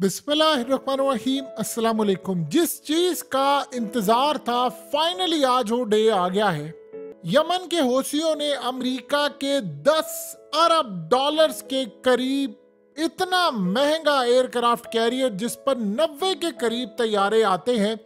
बिस्मिल्लाहिर्रहमानिर्रहीम अस्सलाम वालेकुम। जिस चीज का इंतजार था फाइनली आज वो डे आ गया है। यमन के हौसियों ने अमेरिका के 10 अरब डॉलर्स के करीब इतना महंगा एयरक्राफ्ट कैरियर जिस पर 90 के करीब तैयारे आते हैं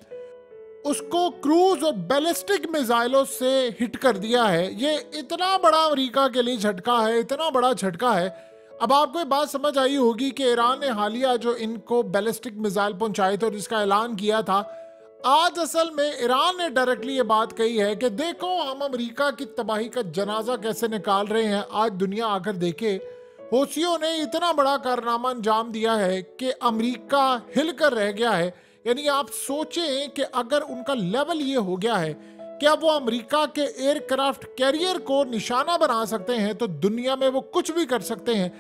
उसको क्रूज और बैलिस्टिक मिसाइलों से हिट कर दिया है। ये इतना बड़ा अमेरिका के लिए झटका है, इतना बड़ा झटका है। अब आपको ये बात समझ आई होगी कि ईरान ने हालिया जो इनको बैलिस्टिक मिसाइल पहुंचाए थे और जिसका ऐलान किया था, आज असल में ईरान ने डायरेक्टली ये बात कही है कि देखो हम अमेरिका की तबाही का जनाजा कैसे निकाल रहे हैं। आज दुनिया आकर देखे, हौसियों ने इतना बड़ा कारनामा अंजाम दिया है कि अमेरिका हिलकर रह गया है। यानी आप सोचें कि अगर उनका लेवल ये हो गया है कि अब वो अमेरिका के एयरक्राफ्ट कैरियर को निशाना बना सकते हैं तो दुनिया में वो कुछ भी कर सकते हैं।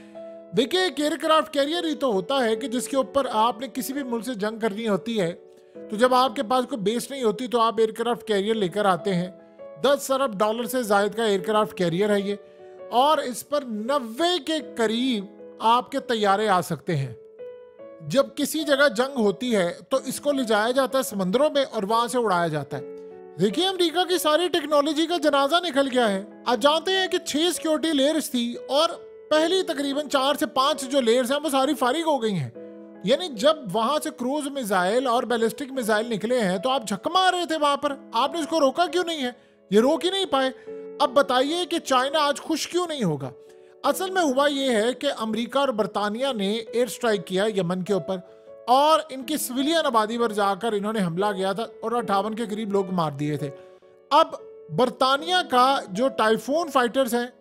देखिए, एक एयरक्राफ्ट कैरियर ही तो होता है कि जिसके ऊपर आपने किसी भी मुल्क से जंग करनी होती है, तो जब आपके पास कोई बेस नहीं होती तो आप एयरक्राफ्ट कैरियर लेकर आते हैं। 10 अरब डॉलर से जायद का एयरक्राफ्ट कैरियर है ये, और इस पर 90 के करीब आपके तैयारे आ सकते हैं। जब किसी जगह जंग होती है तो इसको ले जाया जाता है समंदरों में और वहां से उड़ाया जाता है। देखिए, अमेरिका की सारी टेक्नोलॉजी का जनाजा निकल गया है। आप जानते हैं कि 6 सिक्योरिटी लेयर्स थी और पहली तकरीबन 4 से 5 जो लेयर्स हैं वो सारी फारिग हो गई हैं। यानी जब वहां से क्रूज मिसाइल और बैलिस्टिक मिसाइल निकले हैं तो आप झक मार रहे थे वहां पर, आपने इसको रोका क्यों नहीं है? ये रोक ही नहीं पाए। अब बताइए कि चाइना आज खुश क्यों नहीं होगा? असल में हुआ ये है कि अमेरिका और बरतानिया ने एयर स्ट्राइक किया यमन के ऊपर और इनकी सिविलियन आबादी पर जाकर इन्होंने हमला किया था और 58 के करीब लोग मार दिए थे। अब बरतानिया का जो टाइफून फाइटर्स हैं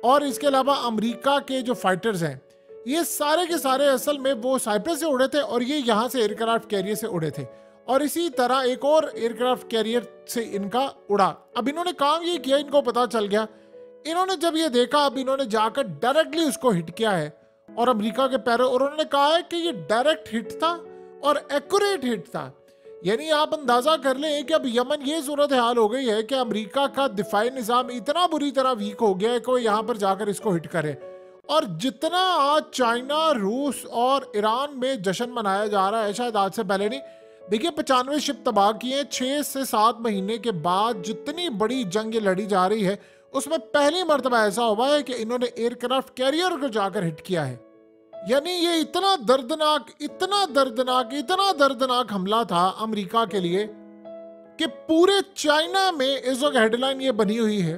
और इसके अलावा अमेरिका के जो फाइटर्स हैं, ये सारे के सारे असल में वो साइप्रस से उड़े थे और ये यहाँ से एयरक्राफ्ट कैरियर से उड़े थे और इसी तरह एक और एयरक्राफ्ट कैरियर से इनका उड़ा। अब इन्होंने काम ये किया, इनको पता चल गया। इन्होंने जब ये देखा, अब इन्होंने जाकर डायरेक्टली उसको हिट किया है और अमेरिका के पैरों, और उन्होंने कहा है कि ये डायरेक्ट हिट था और एक्यूरेट हिट था। यानी आप अंदाजा कर लें कि अब यमन ये सूरत हाल हो गई है कि अमेरिका का दिफाई निज़ाम इतना बुरी तरह वीक हो गया है कि वो यहाँ पर जाकर इसको हिट करे। और जितना आज चाइना, रूस और ईरान में जश्न मनाया जा रहा है, शायद आज से पहले नहीं। देखिए, 95 शिप तबाह किए 6 से 7 महीने के बाद जितनी बड़ी जंग लड़ी जा रही है उसमें पहली मर्तबा ऐसा हुआ है कि इन्होंने एयरक्राफ्ट कैरियर को जाकर हिट किया है। यानी ये इतना दर्दनाक, इतना दर्दनाक, इतना दर्दनाक हमला था अमेरिका के लिए कि पूरे चाइना में इस वक्त हेडलाइन ये बनी हुई है,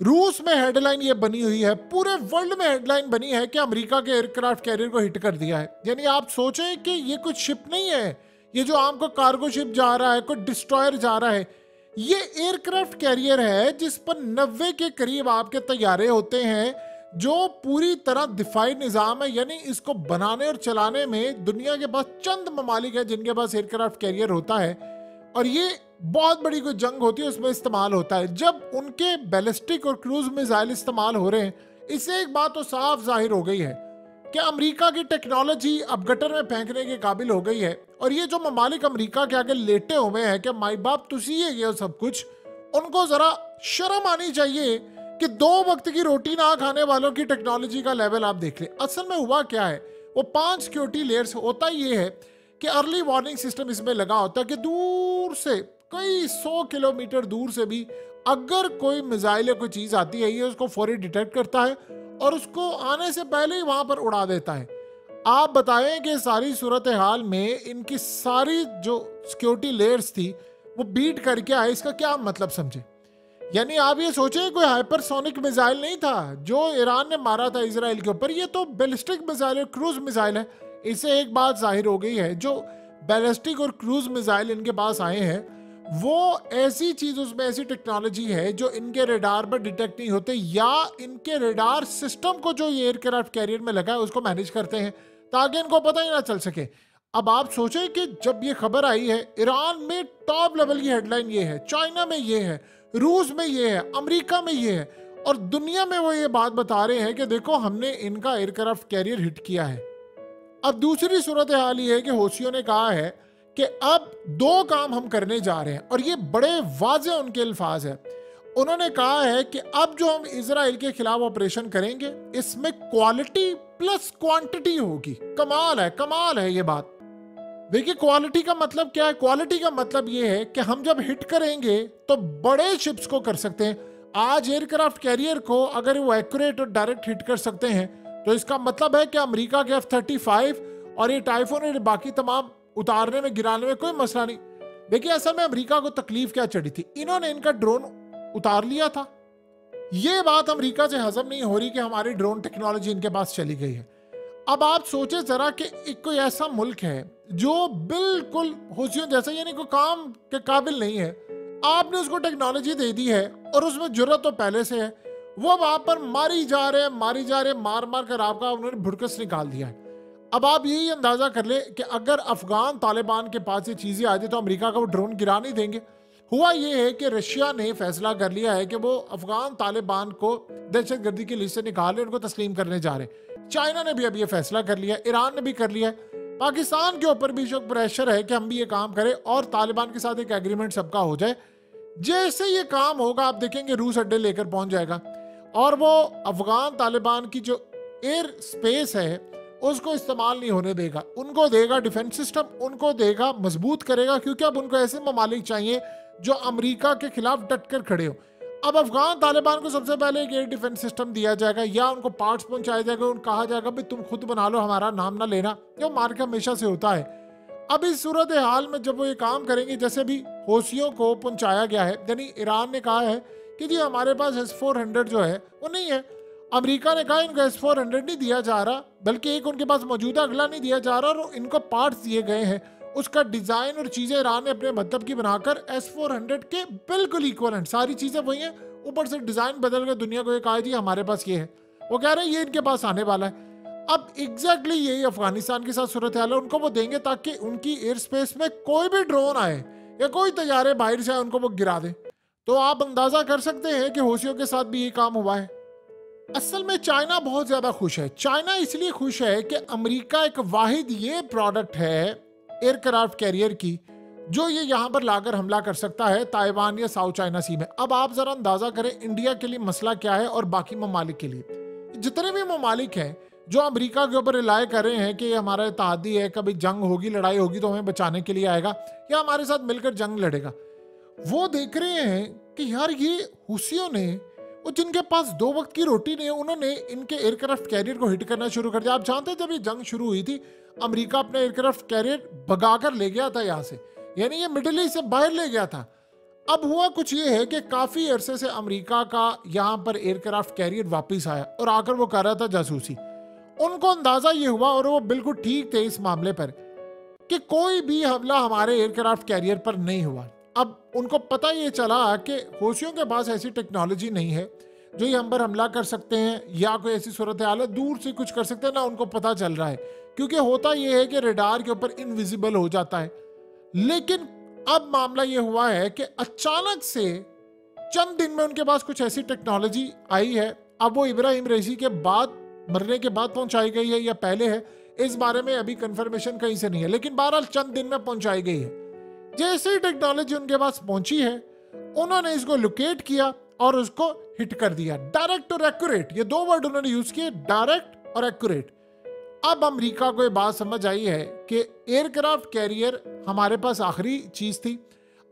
रूस में हेडलाइन ये बनी हुई है, पूरे वर्ल्ड में हेडलाइन बनी है कि अमेरिका के एयरक्राफ्ट कैरियर को हिट कर दिया है। यानी आप सोचें कि ये कुछ शिप नहीं है, ये जो आपको कार्गो शिप जा रहा है, कोई डिस्ट्रॉयर जा रहा है, ये एयरक्राफ्ट कैरियर है जिस पर 90 के करीब आपके तैयारे होते हैं जो पूरी तरह दिफाई निज़ाम है। यानी इसको बनाने और चलाने में दुनिया के पास चंद ममालिक है जिनके पास एयरक्राफ्ट कैरियर होता है और ये बहुत बड़ी कोई जंग होती है उसमें इस्तेमाल होता है। जब उनके बैलिस्टिक और क्रूज मिसाइल इस्तेमाल हो रहे हैं, इससे एक बात तो साफ जाहिर हो गई है कि अमेरिका की टेक्नोलॉजी अब गटर में फेंकने के काबिल हो गई है। और ये जो ममालिक अमेरिका के आगे लेटे हुए हैं कि माई बाप तुसी ये सब कुछ, उनको जरा शर्म आनी चाहिए कि 2 वक्त की रोटी ना खाने वालों की टेक्नोलॉजी का लेवल आप देख ले। असल में हुआ क्या है, वो 5 सिक्योरिटी लेयर्स होता ये है कि अर्ली वार्निंग सिस्टम इसमें लगा होता है कि दूर से कई 100 किलोमीटर दूर से भी अगर कोई मिसाइल या कोई चीज आती है, ये उसको फौरी डिटेक्ट करता है और उसको आने से पहले ही वहां पर उड़ा देता है। आप बताएं कि सारी सूरत हाल में इनकी सारी जो सिक्योरिटी लेयर्स थी वो बीट करके आए, इसका क्या मतलब समझे? यानी आप ये सोचें कोई हाइपरसोनिक मिसाइल नहीं था जो ईरान ने मारा था इजराइल के ऊपर, ये तो बैलिस्टिक मिसाइल और क्रूज मिसाइल है। इससे एक बात जाहिर हो गई है, जो बैलिस्टिक और क्रूज मिसाइल इनके पास आए हैं वो ऐसी चीज, उसमें ऐसी टेक्नोलॉजी है जो इनके रेडार पर डिटेक्ट नहीं होते या इनके रेडार सिस्टम को जो ये एयरक्राफ्ट कैरियर में लगा है उसको मैनेज करते हैं ताकि इनको पता ही ना चल सके। अब आप सोचें कि जब ये खबर आई है, ईरान में टॉप लेवल की हेडलाइन ये है, चाइना में ये है, रूस में ये है, अमेरिका में ये है और दुनिया में वो ये बात बता रहे हैं कि देखो हमने इनका एयरक्राफ्ट कैरियर हिट किया है। अब दूसरी सूरत हाल ये है कि हौसियों ने कहा है कि अब 2 काम हम करने जा रहे हैं और ये बड़े वाज़ेह उनके अल्फाज है। उन्होंने कहा है कि अब जो हम इजराइल के खिलाफ ऑपरेशन करेंगे इसमें क्वालिटी प्लस क्वांटिटी होगी। कमाल है ये बात। देखिए क्वालिटी का मतलब क्या है? क्वालिटी का मतलब ये है कि हम जब हिट करेंगे तो बड़े शिप्स को कर सकते हैं। आज एयरक्राफ्ट कैरियर को अगर वो एक्यूरेट और डायरेक्ट हिट कर सकते हैं तो इसका मतलब है कि अमेरिका के F-35 और ये टाइफून और बाकी तमाम उतारने में गिराने में कोई मसला नहीं। देखिए असल में अमेरिका को तकलीफ क्या चढ़ी थी, इन्होंने इनका ड्रोन उतार लिया था। ये बात अमेरिका से हजम नहीं हो रही कि हमारी ड्रोन टेक्नोलॉजी इनके पास चली गई है। अब आप सोचे जरा कि एक कोई ऐसा मुल्क है जो बिल्कुल हौसियों जैसा यानी कोई काम के काबिल नहीं है, आपने उसको टेक्नोलॉजी दे दी है और उसमें जरूरत तो पहले से है, वो वहां पर मारी जा रहे मार मार कर आपका उन्होंने भुड़कस निकाल दिया है। अब आप यही अंदाजा कर ले कि अगर अफगान तालिबान के पास ये चीजें आ जाए तो अमेरिका का वो ड्रोन गिरा नहीं देंगे। हुआ ये है कि रशिया ने फैसला कर लिया है कि वो अफगान तालिबान को दहशतगर्दी की लिस्ट से निकाल उनको तस्लीम करने जा रहे हैं। चाइना ने भी अब ये फैसला कर लिया, ईरान ने भी कर लिया है, पाकिस्तान के ऊपर भी जो प्रेशर है कि हम भी ये काम करें और तालिबान के साथ एक एग्रीमेंट सबका हो जाए। जैसे ये काम होगा आप देखेंगे रूस अड्डे लेकर पहुंच जाएगा और वो अफगान तालिबान की जो एयर स्पेस है उसको इस्तेमाल नहीं होने देगा, उनको देगा डिफेंस सिस्टम, उनको देगा मजबूत करेगा, क्योंकि अब उनको ऐसे ममालिक चाहिए जो अमेरिका के खिलाफ डटकर खड़े हो। अब अफगान तालिबान को सबसे पहले एक एयर डिफेंस सिस्टम दिया जाएगा या उनको पार्ट्स पहुंचाया जाएगा, उनको कहा जाएगा भाई तुम खुद बना लो, हमारा नाम ना लेना, जो मार के हमेशा से होता है। अब इस सूरत हाल में जब वो ये काम करेंगे, जैसे भी हौसियों को पहुंचाया गया है, यानी ईरान ने कहा है कि जी हमारे पास S-400 जो है वो नहीं है, अमेरिका ने कहा इनको S-400 नहीं दिया जा रहा, बल्कि एक उनके पास मौजूदा अगला नहीं दिया जा रहा और इनको पार्ट्स दिए गए हैं, उसका डिजाइन और चीजें ईरान ने अपने मतलब की बनाकर S-400 के बिल्कुल इक्वलेंट सारी चीजें वही हैं, ऊपर से डिजाइन बदल कर दुनिया को ये कहा जी हमारे पास ये है, वो कह रहे हैं ये इनके पास आने वाला है। अब एग्जैक्टली यही अफगानिस्तान के साथ सूरत हाल है, उनको वो देंगे ताकि उनकी एयर स्पेस में कोई भी ड्रोन आए या कोई तैयारे बाहर से आए उनको वो गिरा दे। तो आप अंदाजा कर सकते हैं कि हौसियों के साथ भी ये काम हुआ है। असल में चाइना बहुत ज्यादा खुश है। चाइना इसलिए खुश है कि अमेरिका एक वाहिद ये प्रोडक्ट है एयरक्राफ्ट कैरियर की जो ये यहाँ पर लाकर हमला कर सकता है ताइवान या साउथ चाइना सी में। अब आप जरा अंदाजा करें इंडिया के लिए मसला क्या है और बाकी ममालिक के लिए। जितने भी ममालिक हैं जो अमेरिका के ऊपर रिलाय कर रहे हैं कि ये हमारा इत्तेहादी है, कभी जंग होगी लड़ाई होगी तो हमें बचाने के लिए आएगा या हमारे साथ मिलकर जंग लड़ेगा, वो देख रहे हैं कि यार ये हुसियों ने वो जिनके पास 2 वक्त की रोटी नहीं है उन्होंने इनके एयरक्राफ्ट कैरियर को हिट करना शुरू कर दिया। आप जानते हैं जब ये जंग शुरू हुई थी अमेरिका अपना एयरक्राफ्ट कैरियर भगाकर ले गया था यहाँ से, यानी ये मिडिल ईस्ट से बाहर ले गया था। अब हुआ कुछ ये है कि काफी अरसे से अमेरिका का यहाँ पर एयरक्राफ्ट कैरियर वापस आया और आकर वो कर रहा था जासूसी। उनको अंदाजा ये हुआ और वो बिल्कुल ठीक थे इस मामले पर कि कोई भी हमला हमारे एयरक्राफ्ट कैरियर पर नहीं हुआ। अब उनको पता ये चला कि हौसियों के पास ऐसी टेक्नोलॉजी नहीं है जो ये हम पर हमला कर सकते हैं या कोई ऐसी सूरत हाल है दूर से कुछ कर सकते हैं, ना उनको पता चल रहा है, क्योंकि होता ये है कि रडार के ऊपर इनविजिबल हो जाता है। लेकिन अब मामला ये हुआ है कि अचानक से चंद दिन में उनके पास कुछ ऐसी टेक्नोलॉजी आई है। अब वो इब्राहिम रईसी के बाद मरने के बाद पहुंचाई गई है या पहले है, इस बारे में अभी कंफर्मेशन कहीं से नहीं है, लेकिन बहरहाल चंद दिन में पहुंचाई गई है। जैसे ही टेक्नोलॉजी उनके पास पहुंची है उन्होंने इसको लोकेट किया और उसको हिट कर दिया। डायरेक्ट और एक्यूरेट, ये 2 वर्ड उन्होंने यूज किए, डायरेक्ट और एक्यूरेट। अब अमेरिका को ये बात समझ आई है कि एयरक्राफ्ट कैरियर हमारे पास आखिरी चीज थी।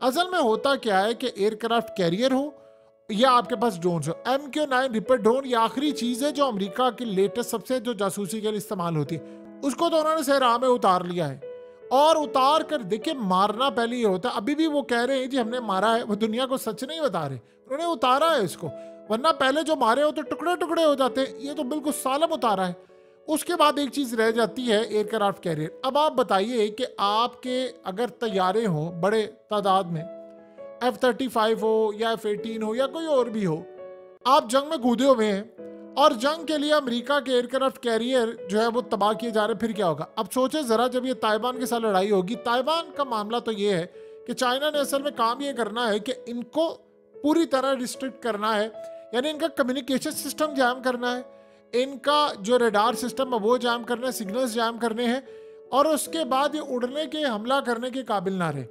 असल में होता क्या है कि एयरक्राफ्ट कैरियर हो या आपके पास ड्रोन हो, MQ-9 रिपर ड्रोन ये आखिरी चीज है जो अमेरिका की लेटेस्ट सबसे जो जासूसी के लिए इस्तेमाल होती है। उसको तो उन्होंने सहरा में उतार लिया है और उतार कर देखिए मारना पहले ये होता है। अभी भी वो कह रहे हैं जी हमने मारा है, वो दुनिया को सच नहीं बता रहे, उन्होंने उतारा है इसको, वरना पहले जो मारे हो तो टुकड़े टुकड़े हो जाते हैं, ये तो बिल्कुल सालम उतारा है। उसके बाद एक चीज रह जाती है एयरक्राफ्ट कैरियर। अब आप बताइए कि आपके अगर तैयारे हों बड़े तादाद में, F-35 हो या F-18 हो या कोई और भी हो, आप जंग में कूदे हुए हैं और जंग के लिए अमेरिका के एयरक्राफ्ट कैरियर जो है वो तबाह किए जा रहे हैं, फिर क्या होगा? अब सोचे जरा जब ये ताइवान के साथ लड़ाई होगी, ताइवान का मामला तो ये है कि चाइना ने असल में काम ये करना है कि इनको पूरी तरह रिस्ट्रिक्ट करना है, यानी इनका कम्युनिकेशन सिस्टम जैम करना है, इनका जो रडार सिस्टम है वो जैम करना है, सिग्नल्स जैम करने हैं और उसके बाद ये उड़ने के हमला करने के काबिल ना रहे।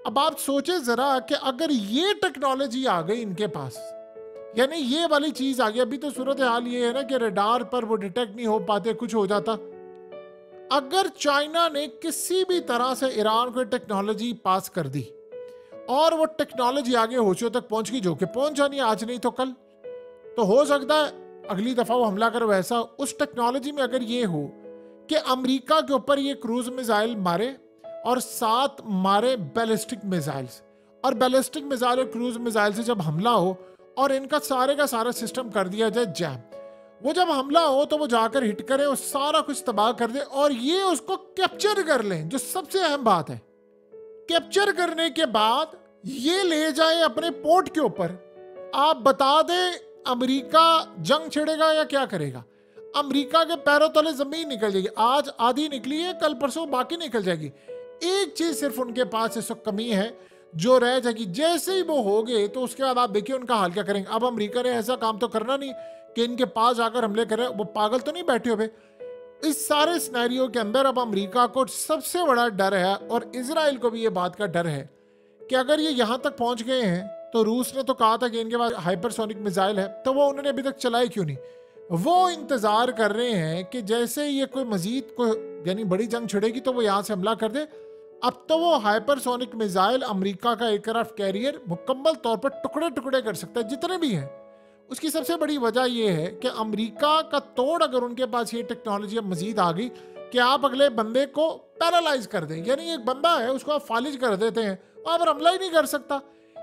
अब आप सोचे जरा कि अगर ये टेक्नोलॉजी आ गई इनके पास, यानी ये वाली चीज आ गई, अभी तो सूरत हाल ये है ना कि रडार पर वो डिटेक्ट नहीं हो पाते, कुछ हो जाता। अगर चाइना ने किसी भी तरह से ईरान को टेक्नोलॉजी पास कर दी और वो टेक्नोलॉजी आगे होशियों तक पहुंच गई, जो कि पहुंच जानी आज नहीं तो कल, तो हो सकता है अगली दफा वो हमला कर वैसा उस टेक्नोलॉजी में अगर ये हो कि अमेरिका के ऊपर ये क्रूज मिसाइल मारे और साथ मारे बैलिस्टिक मिसाइल्स, और बैलिस्टिक मिसाइल और क्रूज मिसाइल से जब हमला हो और इनका सारे का सारा सिस्टम कर दिया जाए जैम, वो जब हमला हो तो वो जाकर हिट करे और सारा कुछ तबाह कर दे और ये उसको कैप्चर कर लें, जो सबसे अहम बात है। कैप्चर करने के बाद ये ले जाए अपने पोर्ट के ऊपर। आप बता दें अमेरिका जंग छेड़ेगा या क्या करेगा? अमेरिका के पैरों तले जमीन निकल जाएगी। आज आधी निकली है, कल परसों बाकी निकल जाएगी। एक चीज सिर्फ उनके पास इस वक्त कमी है जो रह जाएगी, जैसे ही वो हो गए तो उसके बाद आप देखिए उनका हाल क्या करेंगे। अब अमेरिका ने ऐसा काम तो करना नहीं कि इनके पास आकर हमले करें, वो पागल तो नहीं बैठे हुए। इस सारे सिनेरियो के अंदर अब अमेरिका को सबसे बड़ा डर है और इजराइल को भी ये बात का डर है कि अगर ये यहां तक पहुंच गए हैं तो रूस ने तो कहा था कि इनके पास हाइपरसोनिक मिसाइल है, तो वो उन्होंने अभी तक चलाए क्यों नहीं? वो इंतजार कर रहे हैं कि जैसे ये कोई मजीद कोई यानी बड़ी जंग छिड़ेगी तो वो यहां से हमला कर दे। अब तो वो हाइपरसोनिक मिसाइल अमेरिका का एयरक्राफ्ट कैरियर मुकम्मल तौर पर टुकड़े टुकड़े कर सकता है जितने भी हैं। उसकी सबसे बड़ी वजह यह है कि अमेरिका का तोड़ अगर उनके पास ये टेक्नोलॉजी अब मजीद आ गई कि आप अगले बंदे को पैरालाइज कर दें, यानी एक बंदा है उसको आप फालिज कर देते हैं और हमला ही नहीं कर सकता।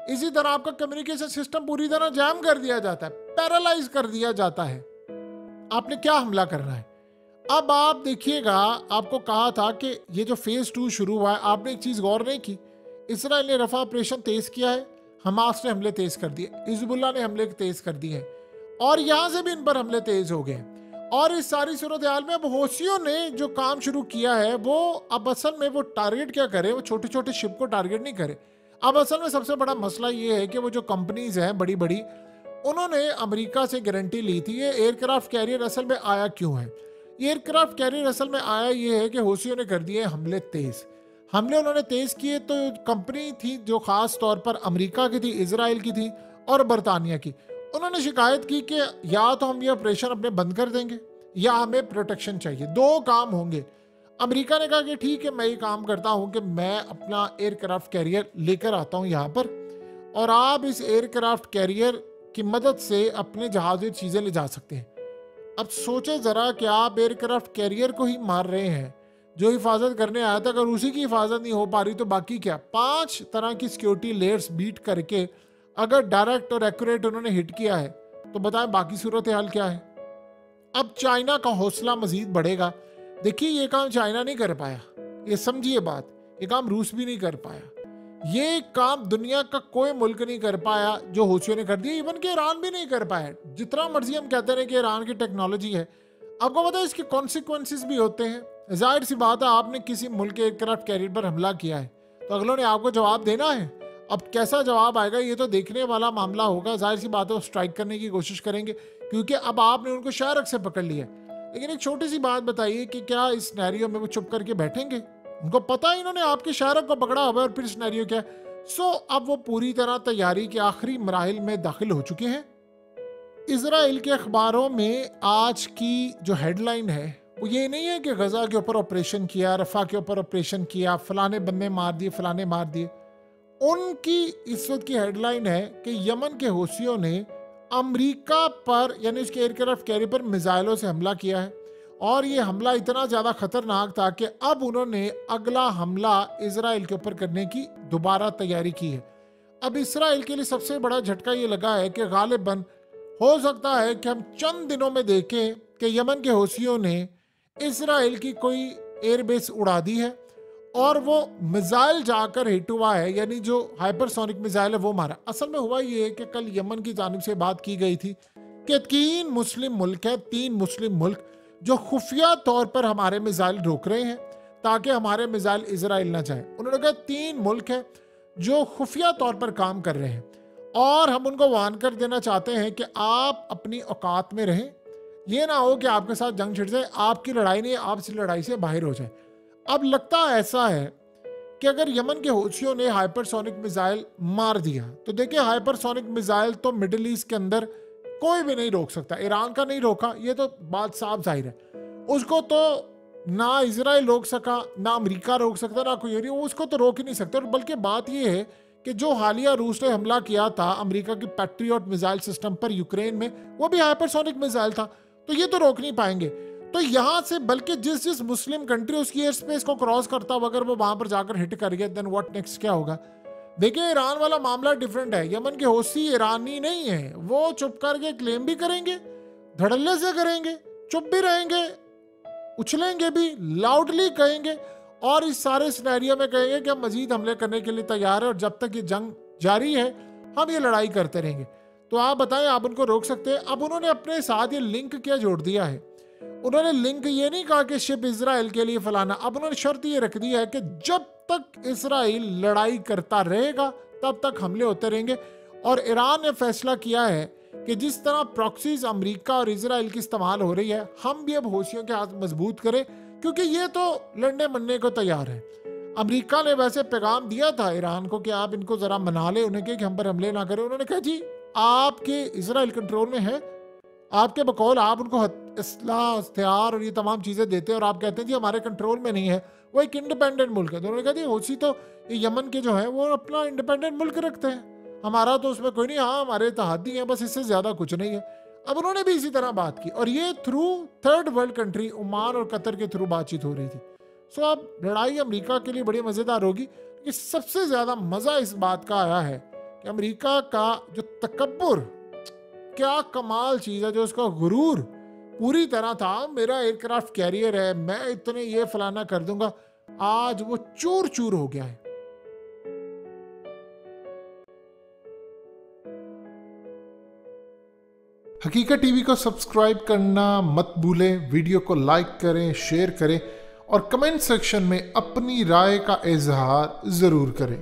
इसी तरह आपका कम्युनिकेशन सिस्टम पूरी तरह जैम कर दिया जाता है, पैरालाइज कर दिया जाता है। आपने क्या हमला करना है? अब आप देखिएगा, आपको कहा था कि ये जो फेज 2 शुरू हुआ है, आपने एक चीज गौर नहीं की, इसराइल ने रफा ऑपरेशन तेज किया है, हमास ने हमले तेज कर दिए, हिजबुल्लाह ने हमले तेज कर दिए और यहां से भी इन पर हमले तेज हो गए। और इस सारी सूरत हाल में अब हौसियों ने जो काम शुरू किया है वो अब असल में वो टारगेट क्या करे, वो छोटे छोटे शिप को टारगेट नहीं करे। अब असल में सबसे बड़ा मसला ये है कि वो जो कंपनीज हैं बड़ी बड़ी, उन्होंने अमेरिका से गारंटी ली थी। ये एयरक्राफ्ट कैरियर असल में आया क्यों है? ये एयरक्राफ्ट कैरियर असल में आया ये है कि हौसियों ने कर दिए हमले तेज। हमले उन्होंने तेज किए तो कंपनी थी जो खास तौर पर अमेरिका की थी, इजराइल की थी और बरतानिया की, उन्होंने शिकायत की कि या तो हम ये ऑपरेशन अपने बंद कर देंगे या हमें प्रोटेक्शन चाहिए, दो काम होंगे। अमेरिका ने कहा कि ठीक है, मैं ये काम करता हूं कि मैं अपना एयरक्राफ्ट कैरियर लेकर आता हूं यहां पर और आप इस एयरक्राफ्ट कैरियर की मदद से अपने जहाज में चीजें ले जा सकते हैं। अब सोचे जरा कि आप एयरक्राफ्ट कैरियर को ही मार रहे हैं जो हिफाजत करने आया था। अगर उसी की हिफाजत नहीं हो पा रही तो बाकी क्या? 5 तरह की सिक्योरिटी लेयर्स बीट करके अगर डायरेक्ट और एक्यूरेट उन्होंने हिट किया है तो बताएं बाकी सूरत हाल क्या है? अब चाइना का हौसला मजीद बढ़ेगा। देखिए, ये काम चाइना नहीं कर पाया, ये समझिए बात, ये काम रूस भी नहीं कर पाया, ये काम दुनिया का कोई मुल्क नहीं कर पाया जो हौसियों ने कर दिया, इवन के ईरान भी नहीं कर पाया। जितना मर्जी हम कहते रहे कि ईरान की टेक्नोलॉजी है, आपको पता है इसके कॉन्सिक्वेंसेस भी होते हैं। जाहिर सी बात है, आपने किसी मुल्क के एयरक्राफ्ट कैरियर पर हमला किया है तो अगलों ने आपको जवाब देना है। अब कैसा जवाब आएगा ये तो देखने वाला मामला होगा। जाहिर सी बात है वो स्ट्राइक करने की कोशिश करेंगे क्योंकि अब आपने उनको शायरक से पकड़ लिया। लेकिन एक छोटी सी बात बताइए कि क्या इस सिनेरियो में वो चुप करके बैठेंगे? उनको पता है इन्होंने आपके शायरक को पकड़ा हुआ और फिर सिनेरियो क्या है। अब वो पूरी तरह तैयारी के आखिरी मराहिल में दाखिल हो चुके हैं। इजराइल के अखबारों में आज की जो हेडलाइन है वो ये नहीं है कि गजा के ऊपर ऑपरेशन किया, रफा के ऊपर ऑपरेशन किया, फलाने बंदे मार दिए, फलाने मार दिए। उनकी इस वक्त की हेडलाइन है कि यमन के हौसियों ने अमेरिका पर यानी उसके एयरक्राफ्ट कैरियर पर मिसाइलों से हमला किया है और ये हमला इतना ज़्यादा खतरनाक था कि अब उन्होंने अगला हमला इजराइल के ऊपर करने की दोबारा तैयारी की है। अब इजराइल के लिए सबसे बड़ा झटका ये लगा है कि गालिबन हो सकता है कि हम चंद दिनों में देखें कि यमन के हौसियों ने इजराइल की कोई एयरबेस उड़ा दी है और वो मिसाइल जाकर हिट हुआ है, यानी जो हाइपरसोनिक मिसाइल है वो मारा। असल में हुआ ये है कि कल यमन की जानिब से बात की गई थी कि 3 मुस्लिम मुल्क है, 3 मुस्लिम मुल्क जो खुफिया तौर पर हमारे मिसाइल रोक रहे हैं ताकि हमारे मिसाइल इजराइल ना जाए। उन्होंने कहा 3 मुल्क है जो खुफिया तौर पर काम कर रहे हैं और हम उनको वार्न कर देना चाहते हैं कि आप अपनी औकात में रहें, ये ना हो कि आपके साथ जंग छिड़ जाए, आपकी लड़ाई नहीं, आप इस लड़ाई से बाहर हो जाए। अब लगता ऐसा है कि अगर यमन के हौसियों ने हाइपरसोनिक मिसाइल मार दिया तो देखिए, हाइपरसोनिक मिसाइल तो मिडिल ईस्ट के अंदर कोई भी नहीं रोक सकता। ईरान का नहीं रोका, ये तो बात साफ जाहिर है। उसको तो ना इजराइल रोक सका, ना अमेरिका रोक सकता, ना कोई और, उसको तो रोक ही नहीं सकते। और बल्कि बात यह है कि जो हालिया रूस ने हमला किया था अमेरिका की पैट्रियट मिसाइल सिस्टम पर यूक्रेन में, वो भी हाइपरसोनिक मिसाइल था, तो ये तो रोक नहीं पाएंगे। तो यहां से बल्कि जिस मुस्लिम कंट्री उसकी एयर स्पेस को क्रॉस करता हुआ अगर वो वहां पर जाकर हिट कर गया, देन व्हाट नेक्स्ट, क्या होगा? देखिए ईरान वाला मामला डिफरेंट है। यमन के हौसी ईरानी नहीं है, वो चुप करके क्लेम भी करेंगे, धड़ल्ले से करेंगे, चुप भी रहेंगे, उछलेंगे भी, लाउडली कहेंगे, और इस सारे सिनेरियो में कहेंगे कि हम मजीद हमले करने के लिए तैयार है और जब तक ये जंग जारी है हम ये लड़ाई करते रहेंगे। तो आप बताएं, आप उनको रोक सकते हैं? अब उन्होंने अपने साथ ये लिंक क्या जोड़ दिया है? उन्होंने लिंक ये नहीं कहा कि शिप इजराइल के लिए फलाना, अब उन्होंने शर्त ये रख दी है कि जब तक इजराइल लड़ाई करता रहेगा तब तक हमले होते रहेंगे। और ईरान ने फैसला किया है कि जिस तरह प्रॉक्सीज अमेरिका और इजराइल की इस्तेमाल हो रही है, हम भी अब हौसियों के हाथ मजबूत करें, क्योंकि ये तो लड़ने मनने को तैयार है। अमेरिका ने वैसे पैगाम दिया था ईरान को कि आप इनको जरा मना ले उन्हें कि हम पर हमले ना करें। उन्होंने कहा जी आपके इजराइल कंट्रोल में है, आपके बकौल आप उनको असलाह हथियार और ये तमाम चीजें देते हैं और आप कहते हैं जी हमारे कंट्रोल में नहीं है, वो एक इंडिपेंडेंट मुल्क है। तो उन्होंने कहा जी हौसी तो ये यमन के जो है वो अपना इंडिपेंडेंट मुल्क रखते हैं, हमारा तो उसमें कोई नहीं, हाँ हमारे तहादी हैं बस, इससे ज्यादा कुछ नहीं है। अब उन्होंने भी इसी तरह बात की और ये through third world country Oman और कतर के थ्रू बातचीत हो रही थी। सो अब लड़ाई अमेरिका के लिए बड़ी मजेदार होगी, लेकिन सबसे ज्यादा मजा इस बात का आया है कि अमेरिका का जो तकब्बुर, क्या कमाल चीज है, जो उसका गुरूर पूरी तरह था, मेरा एयरक्राफ्ट कैरियर है, मैं इतने ये फलाना कर दूंगा, आज वो चूर चूर हो गया है। हकीकत टीवी को सब्सक्राइब करना मत भूलें, वीडियो को लाइक करें, शेयर करें और कमेंट सेक्शन में अपनी राय का इजहार जरूर करें।